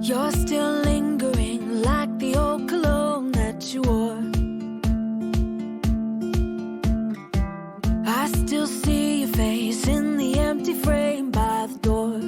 You're still lingering like the old cologne that you wore. I still see your face in the empty frame by the door.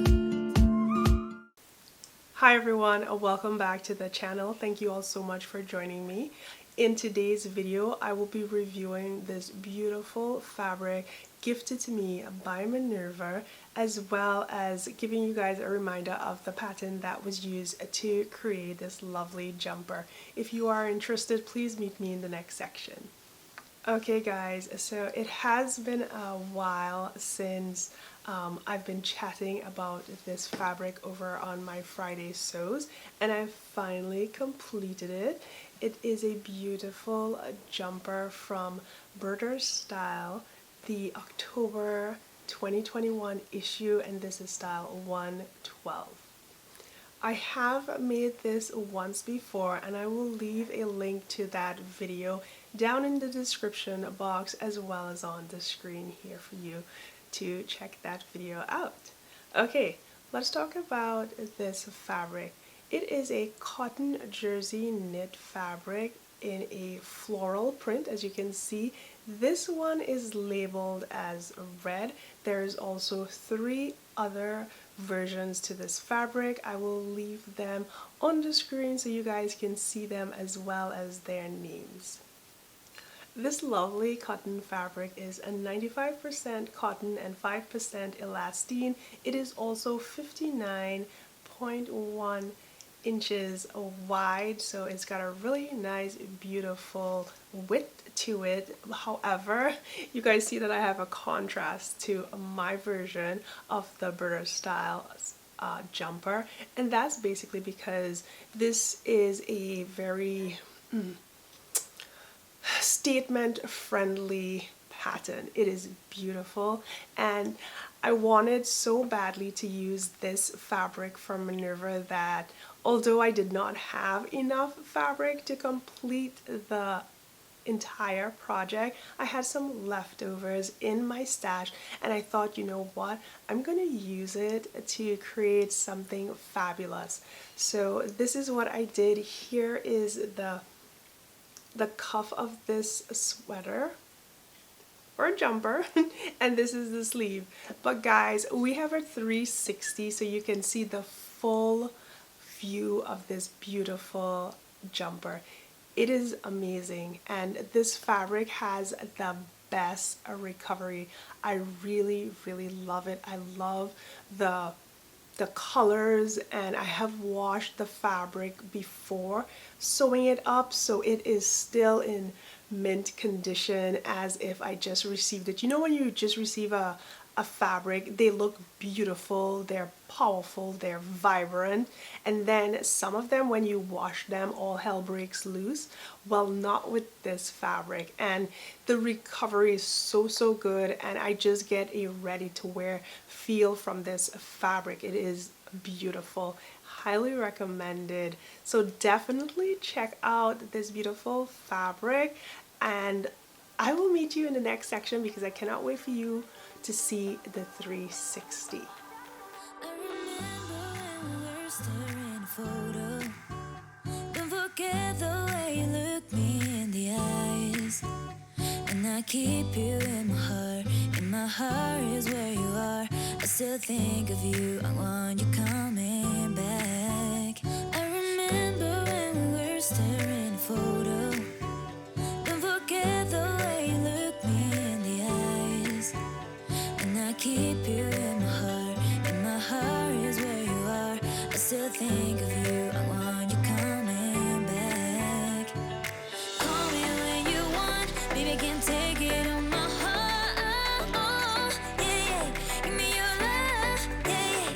Hi everyone, welcome back to the channel. Thank you all so much for joining me. In today's video, I will be reviewing this beautiful fabric gifted to me by Minerva, as well as giving you guys a reminder of the pattern that was used to create this lovely jumper. If you are interested, please meet me in the next section. Okay guys, so it has been a while since I've been chatting about this fabric over on my Friday sews, and I finally completed it. It is a beautiful jumper from Burda Style, the October 2021 issue, and this is style 112. I have made this once before, and I will leave a link to that video down in the description box as well as on the screen here for you to check that video out. Okay, let's talk about this fabric. It is a cotton jersey knit fabric in a floral print. As you can see, this one is labeled as red. There's also 3 other versions to this fabric. I will leave them on the screen so you guys can see them as well as their names. This lovely cotton fabric is a 95% cotton and 5% elastane. It is also 59.1 inches wide, so it's got a really nice, beautiful width to it. However, you guys see that I have a contrast to my version of the Burda Style jumper, and that's basically because this is a very statement friendly pattern. It is beautiful, and I wanted so badly to use this fabric from Minerva that although I did not have enough fabric to complete the entire project, I had some leftovers in my stash, and I thought, you know what, I'm gonna use it to create something fabulous. So this is what I did. Here is the cuff of this sweater or jumper and this is the sleeve. But guys, we have a 360 so you can see the full view of this beautiful jumper. It is amazing, and this fabric has the best recovery. I really love it. I love the colors, and I have washed the fabric before sewing it up, so it is still in mint condition as if I just received it. You know when you just receive a fabric, they look beautiful, they're powerful, they're vibrant, and then some of them, when you wash them, all hell breaks loose. Well, not with this fabric, and the recovery is so good, and I just get a ready to wear feel from this fabric. It is beautiful, highly recommended. So definitely check out this beautiful fabric, and I will meet you in the next section because I cannot wait for you to see the 360. I remember when we were staring at a photo. Don't forget the way you look me in the eyes. And I keep you in my heart. In my heart is where you are. I still think of you. I want you coming back. I remember when we were staring at a photo. Don't forget the way you look me in the eyes. And I keep you in my heart. In my heart is where you are. I still think of you. I want you coming back. Call me when you want. Baby, I can take it on my heart. Yeah. Give me your love. Yeah.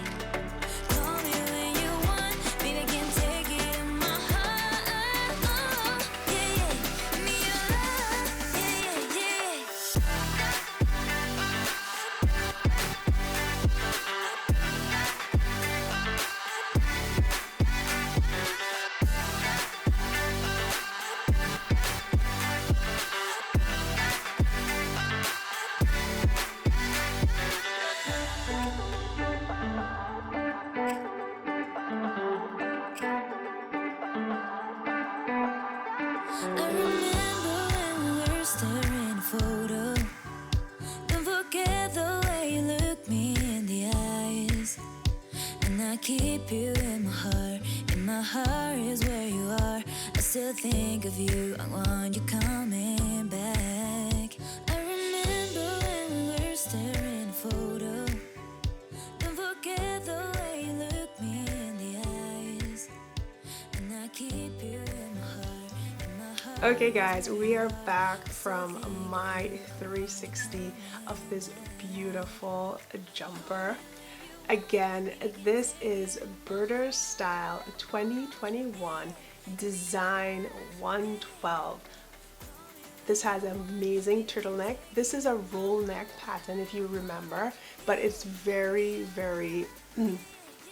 Call me when you want. Baby, I can take it on my heart. Yeah. Give me your love. Yeah. staring a photo. Don't forget the way you look me in the eyes. And I keep you in my heart. In my heart is where you are. I still think of you. I want you coming back. I remember when we were staring a photo. Don't forget the way you look me in the eyes. And I keep you in my heart. In my heart. Okay guys, we are back from my 360 of this beautiful jumper. Again, this is Burda Style 2021 Design 112. This has an amazing turtleneck. This is a roll neck pattern if you remember, but it's very,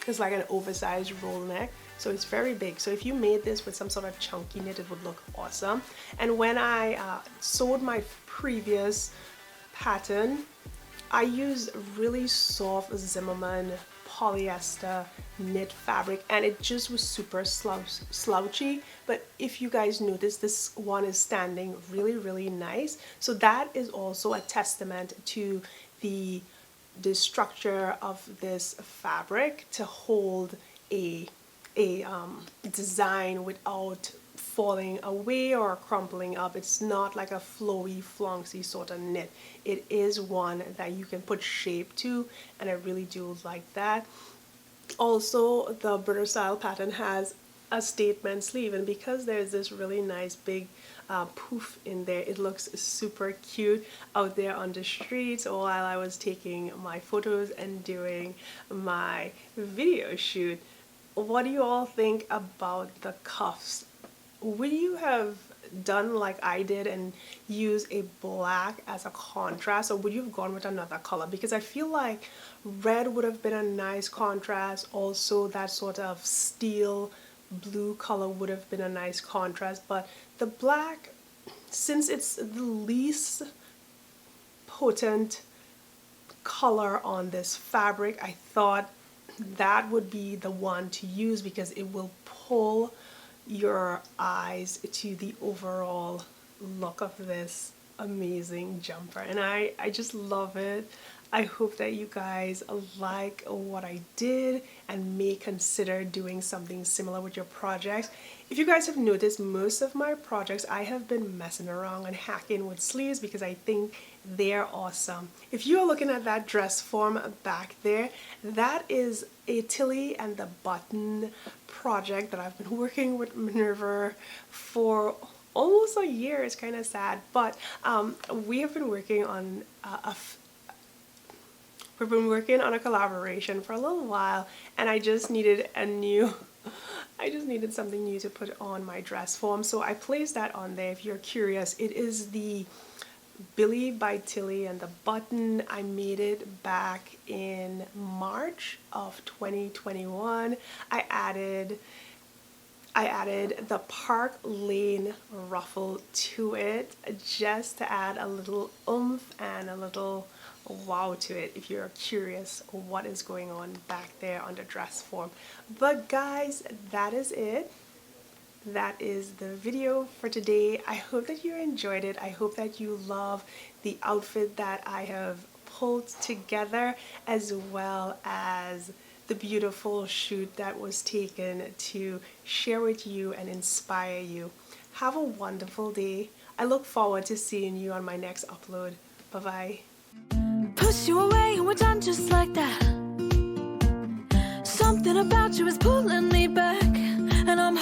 it's like an oversized roll neck. So it's very big. So if you made this with some sort of chunky knit, it would look awesome. And when I sewed my previous pattern, I used really soft Zimmerman polyester knit fabric, and it just was super slouchy. But if you guys notice, this one is standing really nice. So that is also a testament to the structure of this fabric to hold a design without falling away or crumpling up. It's not like a flowy, flouncy sort of knit. It is one that you can put shape to, and I really do like that. Also, the Burda Style pattern has a statement sleeve, and because there's this really nice big poof in there, it looks super cute out there on the streets while I was taking my photos and doing my video shoot. What do you all think about the cuffs? Would you have done like I did and use a black as a contrast, or would you have gone with another color? Because I feel like red would have been a nice contrast. Also, that sort of steel blue color would have been a nice contrast, but the black, since it's the least potent color on this fabric, I thought that would be the one to use because it will pull your eyes to the overall look of this amazing jumper, and I just love it. I hope that you guys like what I did and may consider doing something similar with your projects. If you guys have noticed, most of my projects I have been messing around and hacking with sleeves because I think they're awesome. If you're looking at that dress form back there, that is a Tilly and the Button project that I've been working with Minerva for almost a year. It's kind of sad, but we have been working on we've been working on a collaboration for a little while, and I just needed something new to put on my dress form, so I placed that on there. If you're curious, it is the Billy by Tilly and the Button. I made it back in March of 2021. I added the Park Lane ruffle to it just to add a little oomph and a little wow to it if you're curious what is going on back there on the dress form. But guys, that is it. That is the video for today. I hope that you enjoyed it. I hope that you love the outfit that I have pulled together, as well as the beautiful shoot that was taken to share with you and inspire you. Have a wonderful day. I look forward to seeing you on my next upload. Bye bye. Push you away and we're done just like that. Something about you is pulling me back, and I'm